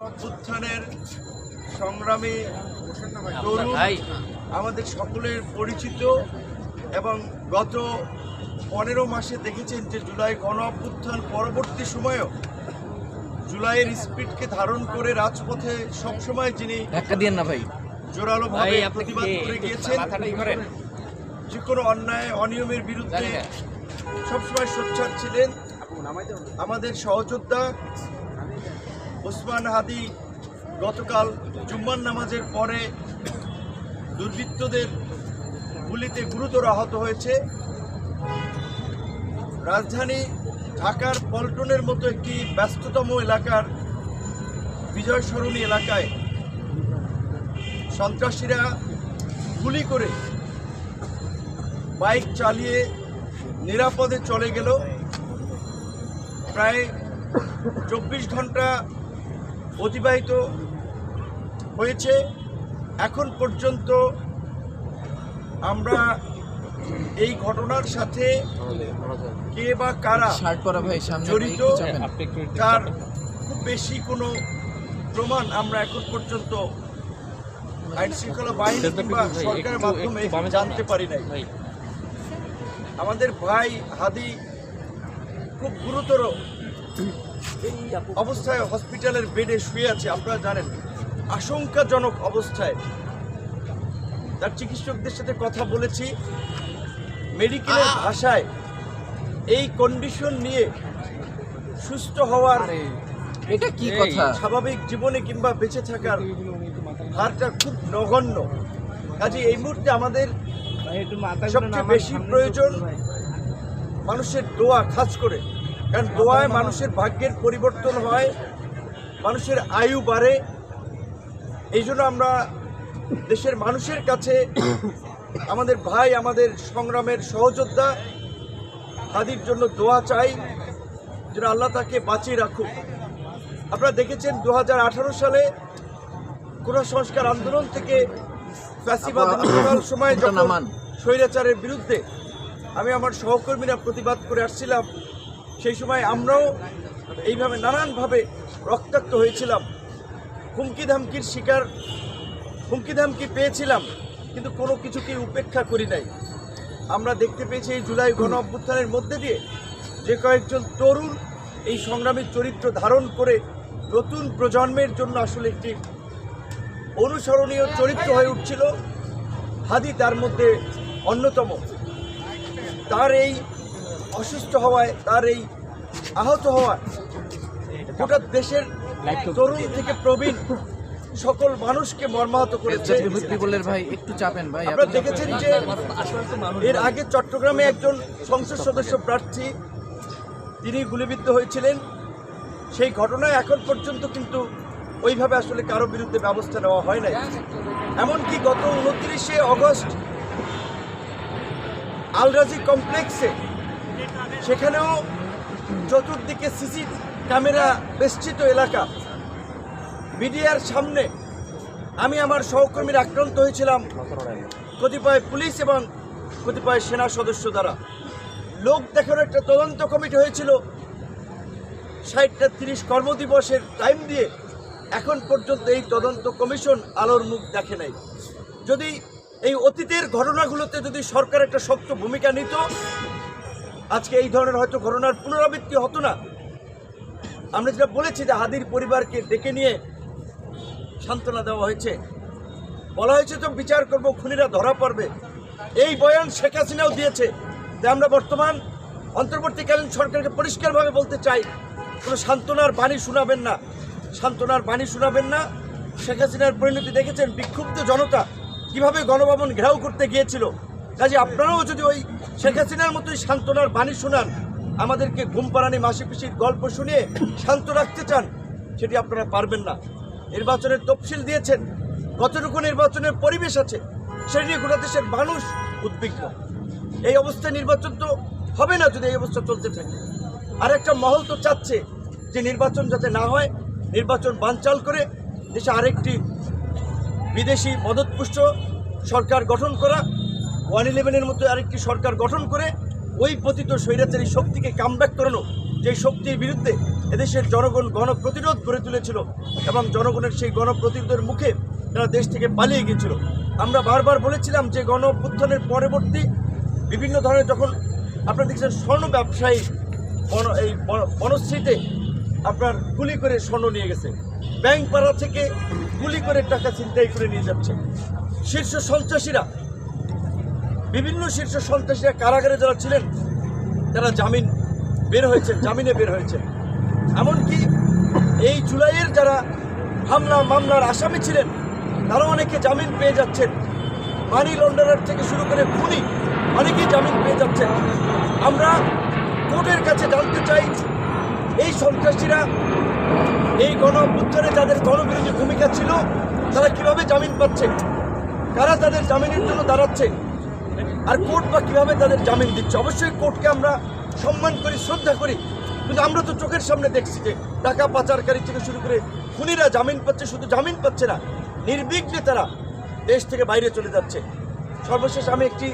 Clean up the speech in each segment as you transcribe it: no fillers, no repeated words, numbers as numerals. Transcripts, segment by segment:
উত্থানের সংগ্রামী তরুণ আমাদের সকলের পরিচিত এবং গত 15 মাসে দেখেছেন যে জুলাই গণ অভ্যুত্থান পরবর্তী সময়েও জুলাইয়ের স্পিডকে ধারণ করে রাজপথে সবসময় যিনি জোরালোভাবে প্রতিবাদ করে গিয়েছেন, যে কোনো অন্যায় অনিয়মের বিরুদ্ধে সবসময় সোচ্চার ছিলেন আমাদের সহযোদ্ধা ওসমান হাদি গতকাল জুম্মার নামাজের পরে দুর্বৃত্তদের গুলিতে গুরুতর আহত হয়েছে। রাজধানী ঢাকার পল্টনের মতো একটি ব্যস্ততম এলাকার বিজয় সরণী এলাকায় সন্ত্রাসীরা গুলি করে বাইক চালিয়ে নিরাপদে চলে গেল। প্রায় 24 ঘন্টা অতিবাহিত হয়েছে। এখন পর্যন্ত আমরা এই ঘটনার সাথে কে বা কারা জড়িত তার খুব বেশি কোনো প্রমাণ আমরা এখন পর্যন্ত আইন শৃঙ্খলা বাহিনী কিংবা সরকারের মাধ্যমে জানতে পারি নাই। আমাদের ভাই হাদি খুব গুরুতর অবস্থায় হসপিটালের বেডে শুয়ে আছে। আপনারা জানেন, আশঙ্কাজনক অবস্থায়। তার চিকিৎসকদের সাথে কথা বলেছি, মেডিকেলের ভাষায় এই কন্ডিশন নিয়ে সুস্থ হওয়ার এটা কি কথা, স্বাভাবিক জীবনে কিংবা বেঁচে থাকার হারটা খুব নগণ্য। কাজে এই মুহূর্তে আমাদের সবচেয়ে বেশি প্রয়োজন মানুষের দোয়া, খাস করে কারণ দোয়ায় মানুষের ভাগ্যের পরিবর্তন হয়, মানুষের আয়ু বাড়ে। এই জন্য আমরা দেশের মানুষের কাছে আমাদের ভাই, আমাদের সংগ্রামের সহযোদ্ধা হাদির জন্য দোয়া চাই, যেন আল্লাহ তাকে বাঁচিয়ে রাখুক। আপনারা দেখেছেন 2018 সালে কোটা সংস্কার আন্দোলন থেকে ফ্যাসিবাদ সময় যখন স্বৈরাচারের বিরুদ্ধে আমি আমার সহকর্মীরা প্রতিবাদ করে আসছিলাম, সেই সময় আমরাও এইভাবে নানানভাবে রক্তাক্ত হয়েছিলাম, হুমকি ধামকির শিকার, হুমকি ধামকি পেয়েছিলাম, কিন্তু কোনো কিছুকে উপেক্ষা করি নাই। আমরা দেখতে পেয়েছি এই জুলাই গণ অভ্যুত্থানের মধ্যে দিয়ে যে কয়েকজন তরুণ এই সংগ্রামী চরিত্র ধারণ করে নতুন প্রজন্মের জন্য আসলে একটি অনুসরণীয় চরিত্র হয়ে উঠছিল। হাদি তার মধ্যে অন্যতম। তার এই অসুস্থ হওয়ায়, তার এই আহত হওয়ায় গোটা দেশের তরুণ থেকে প্রবীণ সকল মানুষকে মর্মাহত করেছে। আপনারা দেখেছেন যে এর আগে চট্টগ্রামে একজন সংসদ সদস্য প্রার্থী তিনি গুলিবিদ্ধ হয়েছিলেন। সেই ঘটনায় এখন পর্যন্ত কিন্তু ওইভাবে আসলে কারো বিরুদ্ধে ব্যবস্থা নেওয়া হয় নাই। এমনকি গত 29শে অগস্ট আল রাজি কমপ্লেক্সে, সেখানেও চতুর্দিকে সিসি ক্যামেরা বেষ্টিত এলাকা, মিডিয়ার সামনে আমি আমার সহকর্মীরা আক্রান্ত হয়েছিলাম কতিপয় পুলিশ এবং কতিপয় সেনা সদস্য দ্বারা। লোক দেখানোর একটা তদন্ত কমিটি হয়েছিল, 60-30 কর্মদিবসের টাইম দিয়ে এখন পর্যন্ত এই তদন্ত কমিশন আলোর মুখ দেখে নাই। যদি এই অতীতের ঘটনাগুলোতে যদি সরকার একটা শক্ত ভূমিকা নিত, আজকে এই ধরনের হয়তো ঘটনার পুনরাবৃত্তি হতো না। আমরা যেটা বলেছি যে হাদির পরিবারকে ডেকে নিয়ে সান্ত্বনা দেওয়া হয়েছে, বলা হয়েছে তো বিচার করব, খুনিরা ধরা পড়বে। এই বয়ান শেখ হাসিনাও দিয়েছে। যে আমরা বর্তমান অন্তর্বর্তীকালীন সরকারকে পরিষ্কারভাবে বলতে চাই, কোনো সান্ত্বনার বাণী শোনাবেন না, সান্ত্বনার বাণী শোনাবেন না। শেখ হাসিনার পরিণতি দেখেছেন, বিক্ষুব্ধ জনতা কিভাবে গণভবন ঘেরাও করতে গিয়েছিল। কাজে আপনারাও যদি ওই শেখ হাসিনার মতোই সান্ত্বনার বাণী শোনান, আমাদেরকে ঘুম পাড়ানি মাসি পিসির গল্প শুনিয়ে শান্ত রাখতে চান, সেটি আপনারা পারবেন না। নির্বাচনের তফসিল দিয়েছেন, কতটুকু নির্বাচনের পরিবেশ আছে সেটি নিয়ে গোটা দেশের মানুষ উদ্বিগ্ন। এই অবস্থায় নির্বাচন তো হবে না যদি এই অবস্থা চলতে থাকে। আর একটা মহল তো চাচ্ছে যে নির্বাচন যাতে না হয়, নির্বাচন বানচাল করে দেশে আরেকটি বিদেশি মদতপুষ্ট সরকার গঠন করা, 111-এর মতো আরেকটি সরকার গঠন করে ওই পতিত স্বৈরাচারী শক্তিকে কামব্যাক করানো, যে শক্তির বিরুদ্ধে এদেশের জনগণ গণপ্রতিরোধ গড়ে তুলেছিল এবং জনগণের সেই গণপ্রতিরোধের মুখে তারা দেশ থেকে পালিয়ে গিয়েছিল। আমরা বারবার বলেছিলাম যে গণ অভ্যুত্থানের পরবর্তী বিভিন্ন ধরনের যখন আপনারা দেখছেন স্বর্ণ ব্যবসায়ী এই বনশ্রীতে আপনার গুলি করে স্বর্ণ নিয়ে গেছে, ব্যাংক পাড়া থেকে গুলি করে টাকা ছিনতাই করে নিয়ে যাচ্ছে, শীর্ষ সন্ত্রাসীরা বিভিন্ন শীর্ষ সন্ত্রাসীরা কারাগারে যারা ছিলেন তারা জামিনে বের হয়েছেন। এমনকি এই জুলাইয়ের যারা মামলার আসামি ছিলেন তারা অনেকে জামিন পেয়ে যাচ্ছেন। মানি লন্ডারার থেকে শুরু করে খুনি অনেকেই জামিন পেয়ে যাচ্ছেন। আমরা কোর্টের কাছে জানতে চাই এই সন্ত্রাসীরা এই গণ অভ্যুত্থানে যাদের গণবিরোধী ভূমিকা ছিল তারা কিভাবে জামিন পাচ্ছে, কারা তাদের জামিনের জন্য দাঁড়াচ্ছে, আর কোর্ট বা কীভাবে তাদের জামিন দিচ্ছে। অবশ্যই কোর্টকে আমরা সম্মান করি, শ্রদ্ধা করি, কিন্তু আমরা তো চোখের সামনে দেখছি যে টাকা পাচারকারী থেকে শুরু করে খুনিরা জামিন পাচ্ছে, শুধু জামিন পাচ্ছে না, নির্বিঘ্নে তারা দেশ থেকে বাইরে চলে যাচ্ছে। সর্বশেষ আমি একটি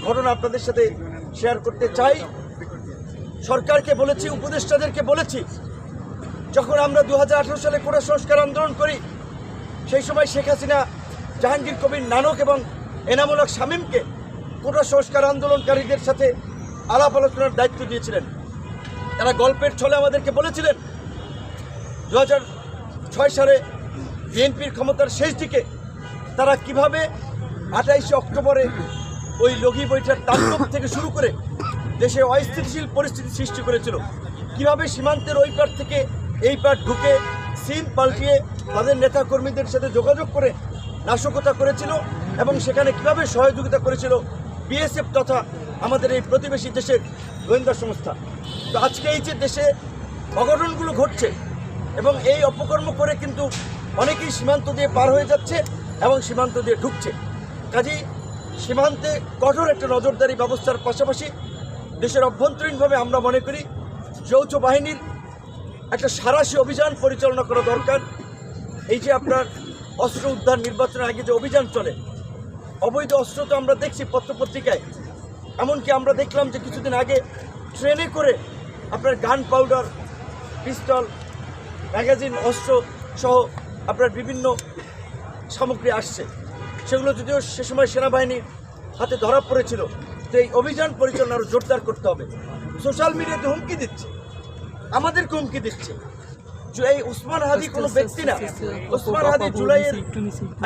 ঘটনা আপনাদের সাথে শেয়ার করতে চাই। সরকারকে বলেছি, উপদেষ্টাদেরকে বলেছি, যখন আমরা 2018 সালে কোটা সংস্কার আন্দোলন করি সেই সময় শেখ হাসিনা জাহাঙ্গীর কবির নানক এবং এনামুল হক শামীমকে কোটা সংস্কার আন্দোলনকারীদের সাথে আলাপ আলোচনার দায়িত্ব দিয়েছিলেন। তারা গল্পের ছলে আমাদেরকে বলেছিলেন 2006 সালে বিএনপির ক্ষমতার শেষ দিকে তারা কিভাবে 28 অক্টোবরে ওই লগি বৈঠার তাণ্ডব থেকে শুরু করে দেশে অস্থিতিশীল পরিস্থিতি সৃষ্টি করেছিল, কিভাবে সীমান্তের ওই পার থেকে এই পার ঢুকে সিম পাল্টিয়ে তাদের নেতাকর্মীদের সাথে যোগাযোগ করে নাশকতা করেছিল এবং সেখানে কিভাবে সহযোগিতা করেছিল বিএসএফ তথা আমাদের এই প্রতিবেশী দেশের গোয়েন্দা সংস্থা। তো আজকে এই যে দেশে অঘটনগুলো ঘটছে এবং এই অপকর্ম করে কিন্তু অনেকেই সীমান্ত দিয়ে পার হয়ে যাচ্ছে এবং সীমান্ত দিয়ে ঢুকছে। কাজেই সীমান্তে কঠোর একটা নজরদারি ব্যবস্থার পাশাপাশি দেশের অভ্যন্তরীণভাবে আমরা মনে করি যৌথ বাহিনীর একটা সাঁড়াশি অভিযান পরিচালনা করা দরকার। এই যে আপনার অস্ত্র উদ্ধার নির্বাচনের আগে যে অভিযান চলে, অবৈধ অস্ত্র তো আমরা দেখছি পত্রপত্রিকায়, এমনকি আমরা দেখলাম যে কিছুদিন আগে ট্রেনে করে আপনার গান পাউডার, পিস্তল, ম্যাগাজিন, অস্ত্র সহ আপনার বিভিন্ন সামগ্রী আসছে। সেগুলো যদিও সে সময় সেনাবাহিনীর হাতে ধরা পড়েছিল। তো এই অভিযান পরিচালনা আরও জোরদার করতে হবে। সোশ্যাল মিডিয়াতে হুমকি দিচ্ছে, আমাদেরকে হুমকি দিচ্ছে। এই উসমান হাদি কোনো ব্যক্তি না, উসমান হাদি জুলাইয়ের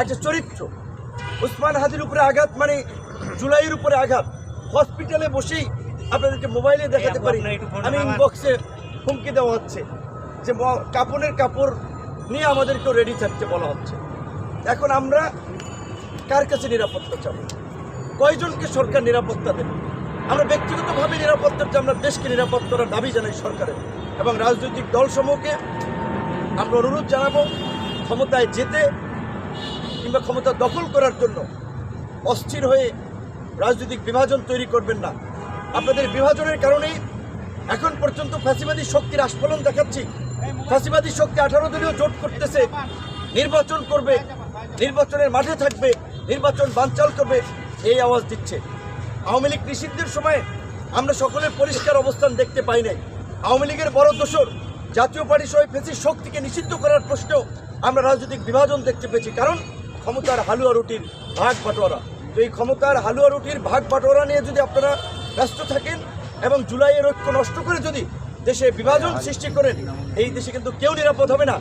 একটা চরিত্র। উসমান হাদির উপরে আঘাত মানে জুলাইয়ের উপরে আঘাত। হসপিটালে বসেই আপনাদেরকে মোবাইলে দেখাতে পারি, আমি ইনবক্সে হুমকি দেওয়া হচ্ছে যে কাপড়ের কাপড় নিয়ে আমাদেরকেও রেডি থাকতে বলা হচ্ছে। এখন আমরা কার কাছে নিরাপত্তা চাব? কয়জনকে সরকার নিরাপত্তা দেবে? আমরা ব্যক্তিগতভাবে নিরাপত্তার চেয়ে আমরা দেশকে নিরাপদ করার দাবি জানাই সরকারের এবং রাজনৈতিক দলসমূহকে আমরা অনুরোধ জানাবো ক্ষমতায় যেতে কিংবা ক্ষমতা দখল করার জন্য অস্থির হয়ে রাজনৈতিক বিভাজন তৈরি করবেন না। আপনাদের বিভাজনের কারণেই এখন পর্যন্ত ফ্যাসিবাদী শক্তির আস্ফলন দেখাচ্ছি। ফ্যাসিবাদী শক্তি 18 দলীয় জোট করতেছে, নির্বাচন করবে, নির্বাচনের মাঠে থাকবে, নির্বাচন বানচাল করবে, এই আওয়াজ দিচ্ছে। আওয়ামী লীগ নিষিদ্ধের সময় আমরা সকলের পরিষ্কার অবস্থান দেখতে পাই নাই। আওয়ামী লীগের বড় দোসর জাতীয় পার্টি সহ ফ্যাসিস্ট শক্তিকে নিষিদ্ধ করার প্রশ্নেও আমরা রাজনৈতিক বিভাজন দেখতে পেয়েছি, কারণ ক্ষমতার হালুয়া রুটির ভাগ বাটোয়ারা। তো এই ক্ষমতার হালুয়া রুটির ভাগ বাটোয়ারা নিয়ে যদি আপনারা ব্যস্ত থাকেন এবং জুলাইয়ের ঐক্য নষ্ট করে যদি দেশে বিভাজন সৃষ্টি করেন, এই দেশে কিন্তু কেউ নিরাপদ হবে না।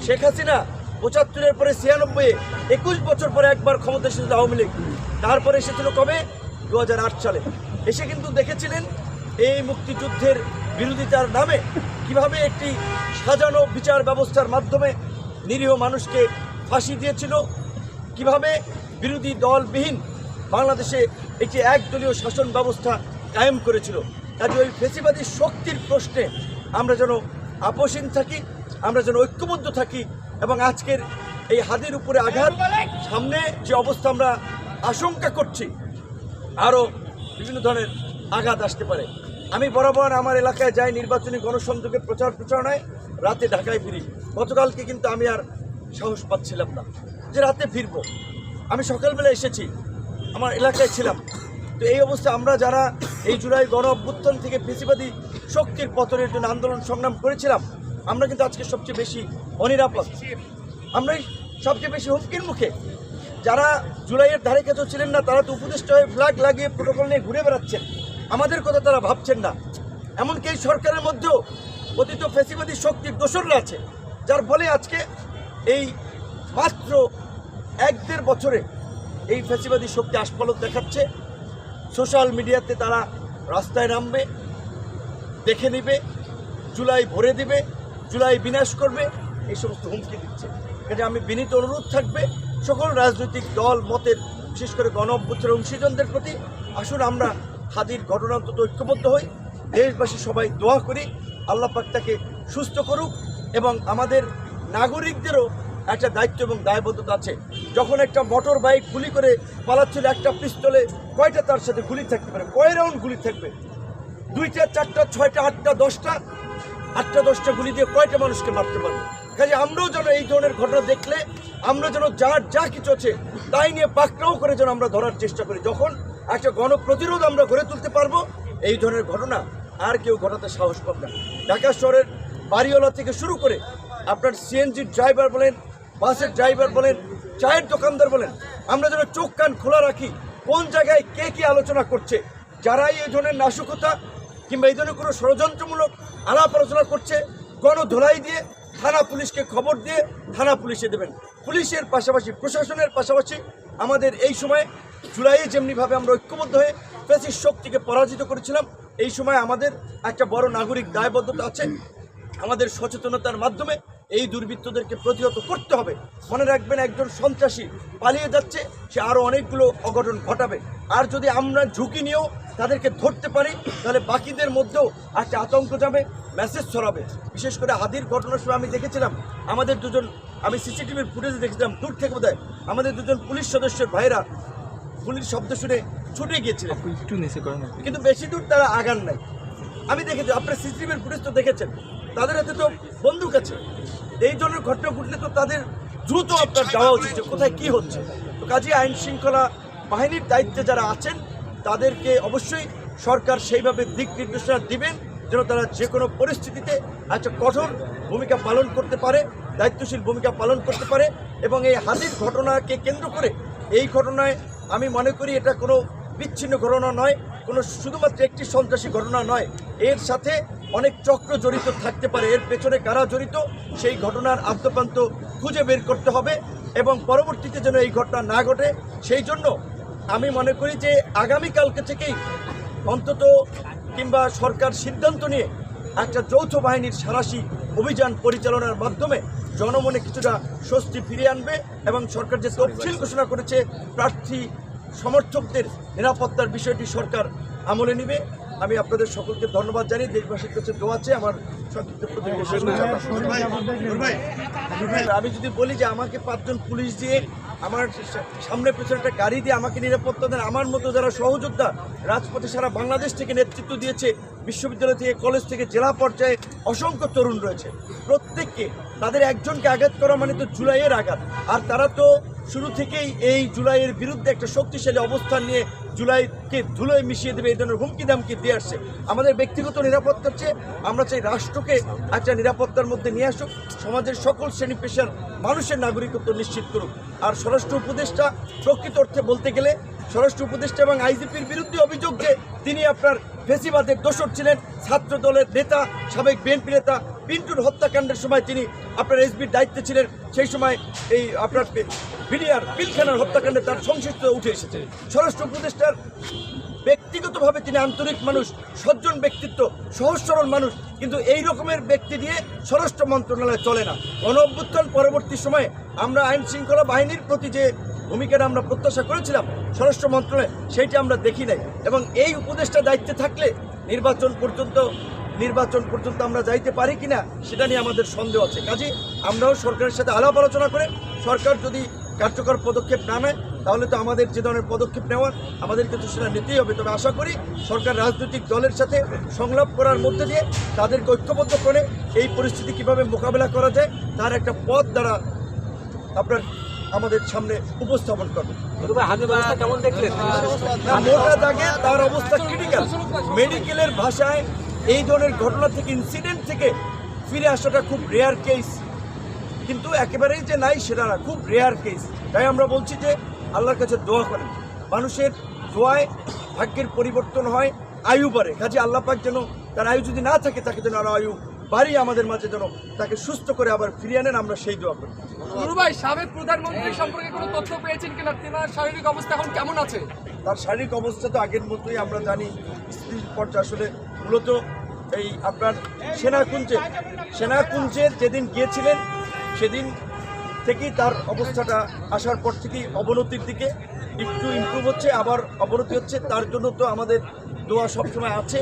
শেখ হাসিনা 75-এর পরে 96-এ 21 বছর পরে একবার ক্ষমতা এসেছিল আওয়ামী লীগ, তারপরে এসেছিল কবে 2008 সালে। এসে কিন্তু দেখেছিলেন এই মুক্তিযুদ্ধের বিরোধিতার নামে কিভাবে একটি সাজানো বিচার ব্যবস্থার মাধ্যমে নিরীহ মানুষকে ফাঁসি দিয়েছিল, কিভাবে বিরোধী দলবিহীন বাংলাদেশে একটি একদলীয় শাসন ব্যবস্থা কায়েম করেছিল। কাজে ওই ফেসিবাদী শক্তির প্রশ্নে আমরা যেন আপোষহীন থাকি, আমরা যেন ঐক্যবদ্ধ থাকি এবং আজকের এই হাদির উপরে আঘাত, সামনে যে অবস্থা আমরা আশঙ্কা করছি আরও বিভিন্ন ধরনের আঘাত আসতে পারে। আমি বরাবর আমার এলাকায় যাই, নির্বাচনী গণসংযোগের প্রচারণায়, রাতে ঢাকায় ফিরি। গতকালকে কিন্তু আমি আর সাহস পাচ্ছিলাম না যে রাতে ফিরবো। আমি সকালবেলা এসেছি, আমার এলাকায় ছিলাম, তো এই অবস্থা আমরা যারা এই জুলাই গণ অভ্যুত্থান থেকে ফেসিবাদী শক্তির পতনের জন্য আন্দোলন সংগ্রাম করেছিলাম, আমরা কিন্তু আজকে সবচেয়ে বেশি অনিরাপদ, আমরাই সবচেয়ে বেশি হুমকির মুখে। যারা জুলাইয়ের ধারে কাছেও ছিলেন না, তারা তো উপদেষ্টা হয়ে ফ্ল্যাগ লাগিয়ে প্রোটোকল নিয়ে ঘুরে বেড়াচ্ছেন, আমাদের কথা তারা ভাবছেন না। এমনকি এই সরকারের মধ্যেও অতীত ফেসিবাদী শক্তির দোসররা আছে, যার ফলে আজকে এই মাত্র 1-1.5 বছরে এই ফেসিবাদী শক্তি আস্ফালন দেখাচ্ছে। সোশ্যাল মিডিয়াতে তারা রাস্তায় নামবে, দেখে নেবে, জুলাই ভরে দিবে, জুলাই বিনাশ করবে, এই সমস্ত হুমকি দিচ্ছে। কাজে আমি বিনীত অনুরোধ থাকবে সকল রাজনৈতিক দল মতের, বিশেষ করে গণ অভ্যুত্থানের অংশীজনদের প্রতি, আসুন আমরা হাদির ঘটনা অন্তত ঐক্যবদ্ধ হই, দেশবাসী সবাই দোয়া করি আল্লাহ পাক তাকে সুস্থ করুক। এবং আমাদের নাগরিকদেরও একটা দায়িত্ব এবং দায়বদ্ধতা আছে। যখন একটা মোটর বাইক গুলি করে পালাচ্ছিল, একটা পিস্তলে কয়টা তার সাথে গুলি থাকতে পারে, কয় রাউন্ড গুলি থাকবে? 2টা 4টা 6টা 8টা 10টা 8টা 10টা গুলি দিয়ে কয়টা মানুষকে মারতে পারবে? কাজে আমরাও যেন এই ধরনের ঘটনা দেখলে আমরা যেন যার যা কিছু আছে তাই নিয়ে পাকড়াও করে যেন আমরা ধরার চেষ্টা করি। যখন একটা গণপ্রতিরোধ আমরা গড়ে তুলতে পারবো, এই ধরনের ঘটনা আর কেউ ঘটাতে সাহস পাবে না। ঢাকা শহরের বাড়িওয়ালা থেকে শুরু করে আপনার সিএনজির ড্রাইভার বলেন, বাসের ড্রাইভার বলেন, চায়ের দোকানদার বলেন, আমরা যেন চোখ কান খোলা রাখি কোন জায়গায় কে কী আলোচনা করছে। যারাই এই ধরনের নাশকতা কিংবা এই ধরনের কোনো ষড়যন্ত্রমূলক আলাপ আলোচনা করছে, গণধোলাই দিয়ে থানা পুলিশকে খবর দিয়ে থানা পুলিশে দেবেন। পুলিশের পাশাপাশি প্রশাসনের পাশাপাশি আমাদের এই সময় জুলাইয়ে যেমনিভাবে আমরা ঐক্যবদ্ধ হয়ে ফ্যাসিস্ট শক্তিকে পরাজিত করেছিলাম, এই সময় আমাদের একটা বড় নাগরিক দায়বদ্ধতা আছে। আমাদের সচেতনতার মাধ্যমে এই দুর্বৃত্তদেরকে প্রতিহত করতে হবে। মনে রাখবেন, একজন সন্ত্রাসী পালিয়ে যাচ্ছে, সে আরও অনেকগুলো অঘটন ঘটাবে। আর যদি আমরা ঝুঁকি নিয়েও তাদেরকে ধরতে পারি, তাহলে বাকিদের মধ্যেও একটা আতঙ্ক যাবে, মেসেজ ছড়াবে। বিশেষ করে হাদির ঘটনার সময় আমি দেখেছিলাম আমাদের দুজন, আমি সিসিটিভির ফুটেজে দেখেছিলাম দূর থেকে বোধহয় আমাদের দুজন পুলিশ সদস্যের ভাইরা গুলির শব্দ শুনে ছুটে গিয়েছিলেন, কিন্তু বেশি দূর তারা আগান নাই। আমি দেখেছি, আপনার সিসিটিভির ফুটেজ তো দেখেছেন, তাদের হাতে তো বন্দুক আছে। এই ধরনের ঘটনা ঘটলে তো তাদের দ্রুত আপনার যাওয়া উচিত যে কোথায় কী হচ্ছে। তো কাজে আইন শৃঙ্খলা বাহিনীর দায়িত্বে যারা আছেন তাদেরকে অবশ্যই সরকার সেইভাবে দিক নির্দেশনা দিবেন যেন তারা যে কোনো পরিস্থিতিতে একটা কঠোর ভূমিকা পালন করতে পারে, দায়িত্বশীল ভূমিকা পালন করতে পারে। এবং এই হাদির ঘটনাকে কেন্দ্র করে, এই ঘটনায় আমি মনে করি এটা কোনো বিচ্ছিন্ন ঘটনা নয়, কোনো শুধুমাত্র একটি সন্ত্রাসী ঘটনা নয়, এর সাথে অনেক চক্র জড়িত থাকতে পারে। এর পেছনে কারা জড়িত সেই ঘটনার আদ্যপ্রান্ত খুঁজে বের করতে হবে এবং পরবর্তীতে যেন এই ঘটনা না ঘটে, সেই জন্য আমি মনে করি যে আগামীকালকে থেকেই অন্তত কিংবা সরকার সিদ্ধান্ত নিয়ে একটা যৌথ বাহিনীর সাঁড়াশি অভিযান পরিচালনার মাধ্যমে জনমনে কিছুটা স্বস্তি ফিরিয়ে আনবে এবং সরকার যে তফসিল ঘোষণা করেছে প্রার্থী সমর্থকদের নিরাপত্তার বিষয়টি সরকার আমলে নেবে। আমি আপনাদের সকলকে ধন্যবাদ জানিয়ে দেশবাসীর কাছে দোয়া চেয়ে আমার সংক্ষিপ্ত আমি যদি বলি যে আমাকে 5 জন পুলিশ দিয়ে, আমার সামনে পেছনে একটা গাড়ি দিয়ে আমাকে নিরাপত্তা দেন, আমার মতো যারা সহযোদ্ধা রাজপথে সারা বাংলাদেশ থেকে নেতৃত্ব দিয়েছে, বিশ্ববিদ্যালয় থেকে কলেজ থেকে জেলা পর্যায়ে অসংখ্য তরুণ রয়েছে, প্রত্যেককে তাদের একজনকে আঘাত করা মানে তো জুলাইয়ের আঘাত। আর তারা তো শুরু থেকেই এই জুলাইয়ের বিরুদ্ধে একটা শক্তিশালী অবস্থান নিয়ে জুলাইকে ধুলোয় মিশিয়ে দেবে এই ধরনের হুমকি দামকি দিয়ে আসছে। আমাদের ব্যক্তিগত নিরাপত্তার চেয়ে আমরা চাই রাষ্ট্রকে একটা নিরাপত্তার মধ্যে নিয়ে আসুক, সমাজের সকল শ্রেণী পেশার মানুষের নাগরিকত্ব নিশ্চিত করুক। আর স্বরাষ্ট্র উপদেষ্টা প্রকৃত অর্থে বলতে গেলে স্বরাষ্ট্র উপদেষ্টা এবং আইজিপির বিরুদ্ধে অভিযোগ যে তিনি আপনার ফেসিবাদের দোষর ছিলেন, ছাত্র দলের নেতা, সাবেক বিএনপি নেতা পিন্টুর হত্যাকাণ্ডের সময় তিনি আপনার এসবির দায়িত্বে ছিলেন, সেই সময় এই আপনার বিডিআর পিলখানার হত্যাকাণ্ডে তার সংশ্লিষ্টতা উঠে এসেছে। স্বরাষ্ট্র উপদেষ্টার ব্যক্তিগতভাবে তিনি আন্তরিক মানুষ, সজ্জন ব্যক্তিত্ব, সহজ সরল মানুষ, কিন্তু এই রকমের ব্যক্তি দিয়ে স্বরাষ্ট্র মন্ত্রণালয় চলে না। গণ অভ্যুত্থান পরবর্তী সময়ে আমরা আইন শৃঙ্খলা বাহিনীর প্রতি যে ভূমিকাটা আমরা প্রত্যাশা করেছিলাম স্বরাষ্ট্র মন্ত্রণালয়, সেইটা আমরা দেখি নাই। এবং এই উপদেষ্টা দায়িত্বে থাকলে নির্বাচন পর্যন্ত আমরা যাইতে পারি কিনা সেটা নিয়ে আমাদের সন্দেহ আছে। কাজে আমরাও সরকারের সাথে আলাপ আলোচনা করে সরকার যদি কার্যকর পদক্ষেপ না নেয় তাহলে তো আমাদের যে ধরনের পদক্ষেপ নেওয়ার আমাদেরকে তো সেটা নিতেই হবে। তবে আশা করি সরকার রাজনৈতিক দলের সাথে সংলাপ করার মধ্যে দিয়ে তাদেরকে ঐক্যবদ্ধ করে এই পরিস্থিতি কিভাবে মোকাবেলা করা যায় তার একটা পথ দ্বারা আপনার আমাদের সামনে উপস্থাপন করবে। কেমন দেখলেন? না, মোটা দাগে তার অবস্থা ক্রিটিক্যাল। মেডিকেলের ভাষায় এই ধরনের ঘটনা থেকে, ইনসিডেন্ট থেকে ফিরে আসাটা খুব রেয়ার কেস, কিন্তু একেবারেই যে নাই সেটা না, খুব রেয়ার কেস। তাই আমরা বলছি যে আল্লাহর কাছে দোয়া করেন, মানুষের দোয়ায় ভাগ্যের পরিবর্তন হয়, আয়ু বাড়ে। কাজে আল্লাহ পাক যেন তার আয়ু যদি না থাকে তাকে যেন আরো আয়ু বাড়িয়ে আমাদের মাঝে যেন তাকে সুস্থ করে আবার ফিরিয়ে আনেন, আমরা সেই দোয়া করি। নুরু ভাই, সাবেক প্রধানমন্ত্রী সম্পর্কে কোনো তথ্য পেয়েছেন কিনা? তেনার শারীরিক অবস্থা এখন কেমন আছে? তার শারীরিক অবস্থা তো আগের মতোই আমরা জানি, স্থির পর্যায়ে। আসলে মূলত এই আপনার সেনাকুঞ্জের যেদিন গিয়েছিলেন সেদিন থেকেই তার অবস্থাটা আসার পর থেকেই অবনতির দিকে, একটু ইমপ্রুভ হচ্ছে, আবার অবনতি হচ্ছে। তার জন্য তো আমাদের দোয়া সবসময় আছে।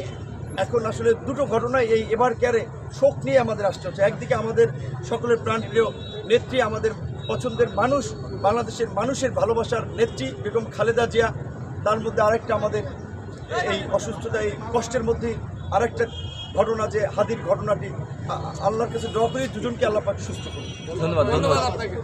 এখন আসলে দুটো ঘটনায় এই এবার ক্যারে শোক নিয়ে আমাদের আসতে হচ্ছে। একদিকে আমাদের সকলের প্রাণপ্রিয় নেত্রী, আমাদের পছন্দের মানুষ, বাংলাদেশের মানুষের ভালোবাসার নেত্রী বেগম খালেদা জিয়া, তার মধ্যে আরেকটা আমাদের এই অসুস্থতা, এই কষ্টের মধ্যে আরেকটা ঘটনা যে হাদির ঘটনাটি। আল্লাহর কাছে দোয়া করি দুজনকে আল্লাহ পাক সুস্থ করুন। ধন্যবাদ। আপনাকে।